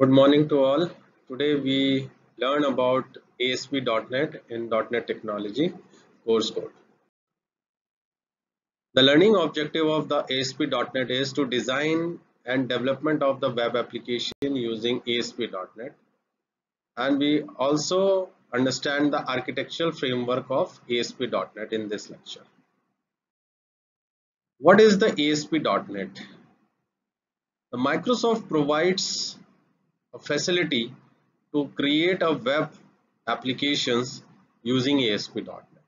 Good morning to all. Today we learn about ASP.NET in .NET Technology course code. The learning objective of the ASP.NET is to design and development of the web application using ASP.NET, and we also understand the architectural framework of ASP.NET in this lecture. What is the ASP.NET? The Microsoft provides a facility to create a web applications using ASP.NET.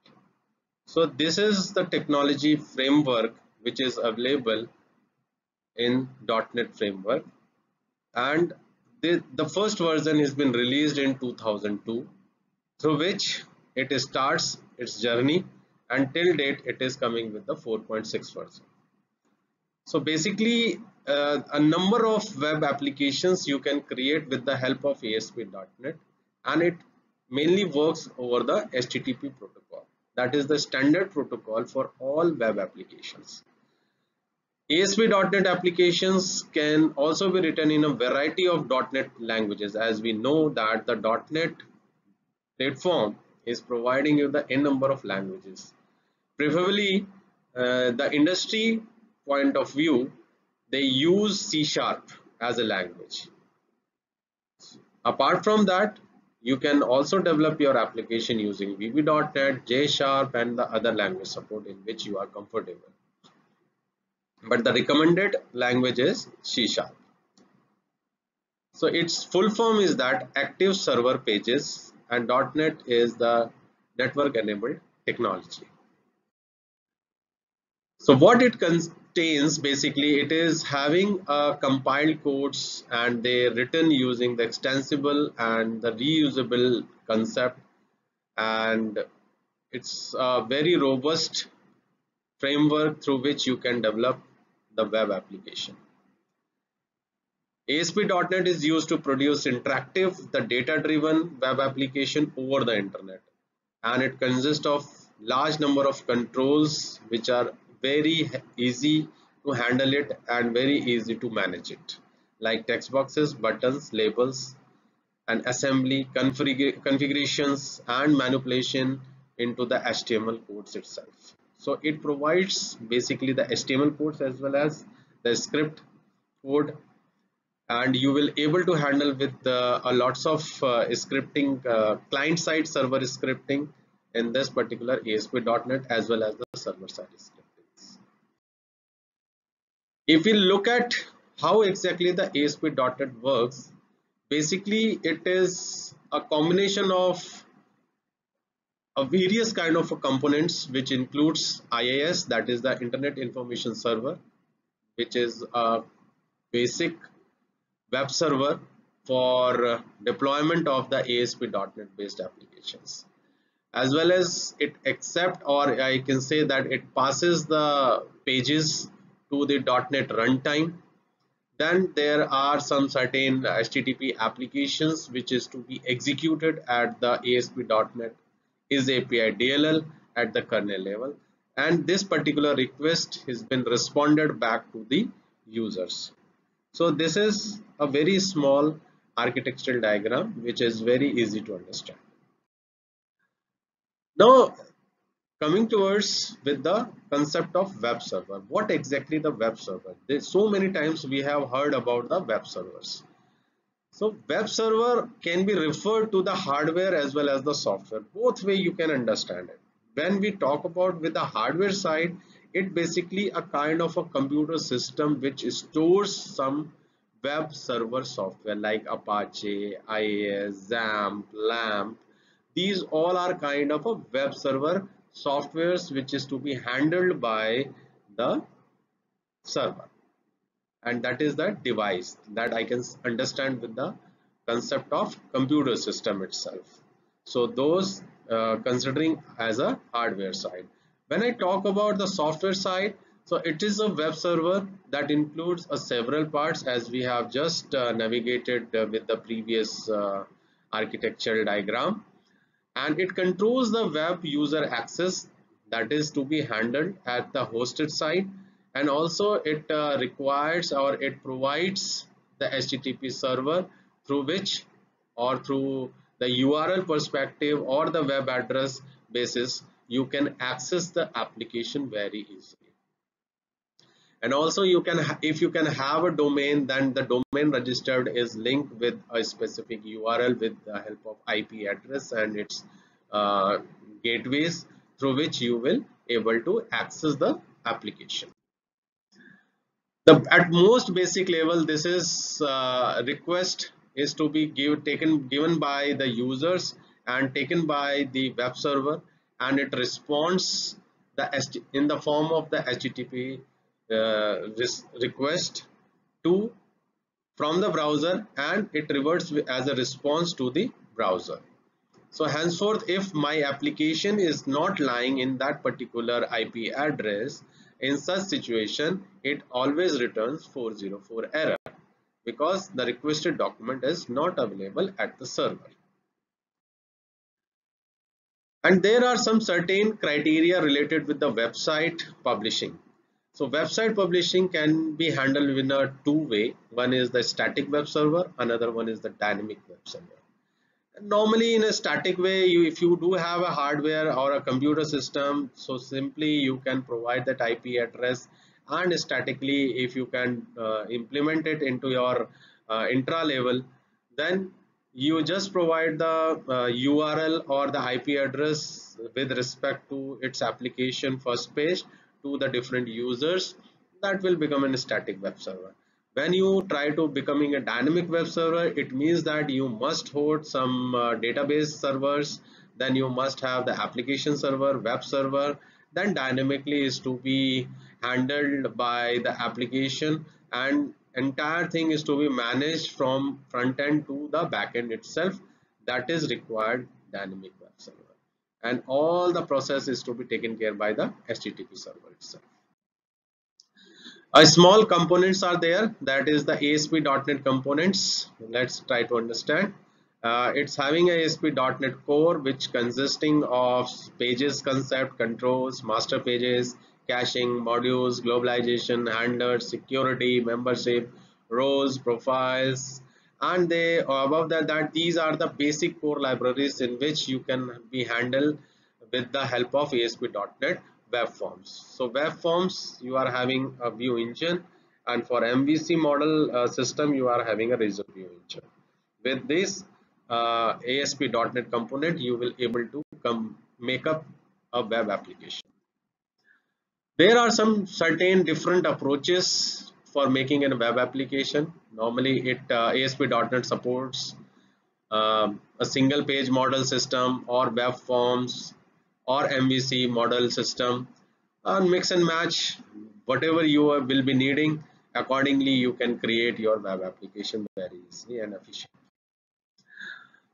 So this is the technology framework which is available in .NET framework, and the first version has been released in 2002, through which it starts its journey, and till date it is coming with the 4.6 version. So basically a number of web applications you can create with the help of ASP.NET, and it mainly works over the HTTP protocol. That is the standard protocol for all web applications. ASP.NET applications can also be written in a variety of .NET languages, as we know that the .NET platform is providing you the n number of languages. Preferably the industry point of view, they use C# as a language. Apart from that, you can also develop your application using VB.NET, J#, and the other language support in which you are comfortable. But the recommended language is C#. So its full form is that Active Server Pages, and .NET is the network enabled technology. So what it contains, basically it is having a compiled codes, and they written using the extensible and the reusable concept, and it's a very robust framework through which you can develop the web application. ASP.NET is used to produce interactive, the data-driven web application over the internet, and it consists of large number of controls which are very easy to handle it and very easy to manage it, like text boxes, buttons, labels, and assembly, configurations, and manipulation into the HTML codes itself. So it provides basically the HTML codes as well as the script code, and you will able to handle with a lots of scripting, client side server scripting in this particular ASP.NET, as well as the server side scripting. If we look at how exactly the ASP.NET works, basically it is a combination of a various kind of components, which includes IIS, that is the Internet Information Server, which is a basic web server for deployment of the ASP.NET based applications, as well as it accept, or I can say that it passes the pages to the .NET runtime. Then there are some certain HTTP applications which is to be executed at the ASP.NET is API DLL at the kernel level, and this particular request has been responded back to the users. So this is a very small architectural diagram which is very easy to understand. Now coming towards with the concept of web server, what exactly the web server? There's so many times we have heard about the web servers. So web server can be referred to the hardware as well as the software. Both way you can understand it. When we talk about with the hardware side, it basically a kind of a computer system which stores some web server software like Apache, IIS, XAMPP, LAMP. These all are kind of a web server softwares which is to be handled by the server, and that is the device that I can understand with the concept of computer system itself. So those considering as a hardware side. When I talk about the software side, so it is a web server that includes several parts, as we have just navigated with the previous architectural diagram, and it controls the web user access that is to be handled at the hosted side, and also it requires or it provides the HTTP server through which, or through the URL perspective or the web address basis, you can access the application very easily. And also you can, if you can have a domain, then the domain registered is linked with a specific URL with the help of IP address and its gateways, through which you will able to access the application. The at most basic level, this is request is to be given by the users and taken by the web server, and it responds in the form of the HTTP request to from the browser, and it reverts as a response to the browser. So henceforth, if my application is not lying in that particular IP address, in such situation, it always returns 404 error because the requested document is not available at the server. And there are some certain criteria related with the website publishing. So website publishing can be handled in a two-way. One is the static web server, another one is the dynamic web server. Normally in a static way, if you do have a hardware or a computer system, so simply you can provide that IP address, and statically if you can implement it into your intra level, then you just provide the URL or the IP address with respect to its application first page to the different users. That will become a static web server. When you try to becoming a dynamic web server, it means that you must host some database servers, then you must have the application server, web server, then dynamically is to be handled by the application, and entire thing is to be managed from front end to the back end itself. That is required dynamic web server, and all the process is to be taken care by the HTTP server itself. A small components are there, that is the ASP.NET components. Let's try to understand. It's having a ASP.NET core which consisting of pages, concept, controls, master pages, caching, modules, globalization, handlers, security, membership, rows, profiles, and they above that these are the basic core libraries in which you can be handled with the help of ASP.NET Web Forms. So web forms, you are having a view engine, and for MVC model system you are having a Razor view engine. With this ASP.NET component, you will able to make up a web application. There are some certain different approaches for making a web application. Normally ASP.NET supports a single page model system or web forms or MVC model system, and mix and match whatever you will be needing. Accordingly, you can create your web application very easily and efficiently.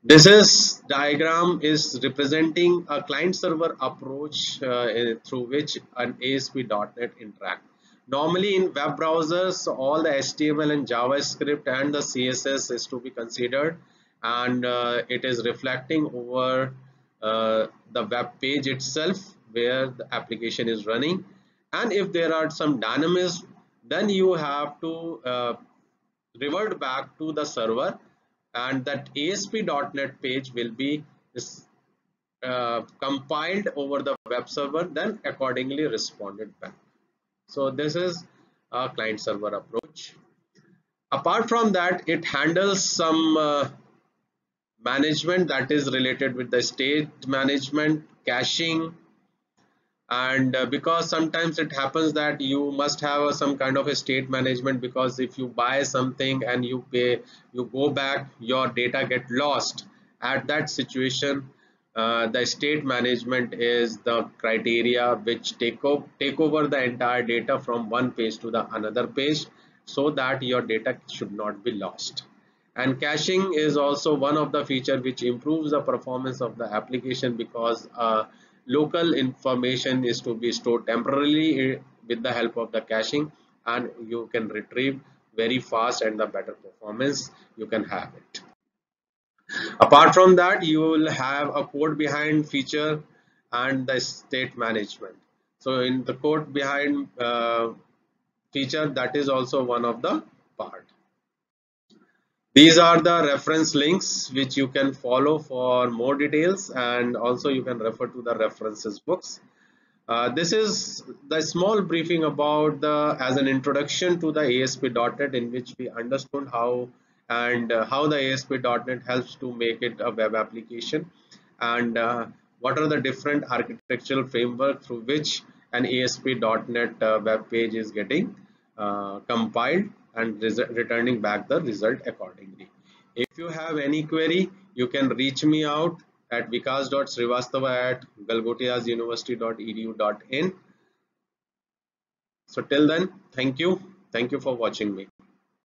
This is diagram is representing a client server approach through which an ASP.NET interact. Normally in web browsers, all the HTML and JavaScript and the CSS is to be considered, and it is reflecting over the web page itself where the application is running. And if there are some dynamism, then you have to revert back to the server, and that ASP.NET page will be compiled over the web server, then accordingly responded back. So this is a client server approach. Apart from that, it handles some management that is related with the state management, caching, and because sometimes it happens that you must have some kind of a state management, because if you buy something and you pay, you go back, your data get lost. At that situation, the state management is the criteria which take over the entire data from one page to the another page, so that your data should not be lost. And caching is also one of the feature which improves the performance of the application, because local information is to be stored temporarily with the help of the caching, and you can retrieve very fast, and the better performance you can have it. Apart from that, you will have a code behind feature and the state management. So in the code behind feature, that is also one of the part. These are the reference links which you can follow for more details, and also you can refer to the references books. This is the small briefing about the as an introduction to the ASP.NET, in which we understood how and how the ASP.NET helps to make it a web application, and what are the different architectural framework through which an ASP.NET web page is getting compiled and returning back the result accordingly. If you have any query, you can reach me out at vikas.srivastava@galgotiasuniversity.edu.in. So till then, thank you for watching me.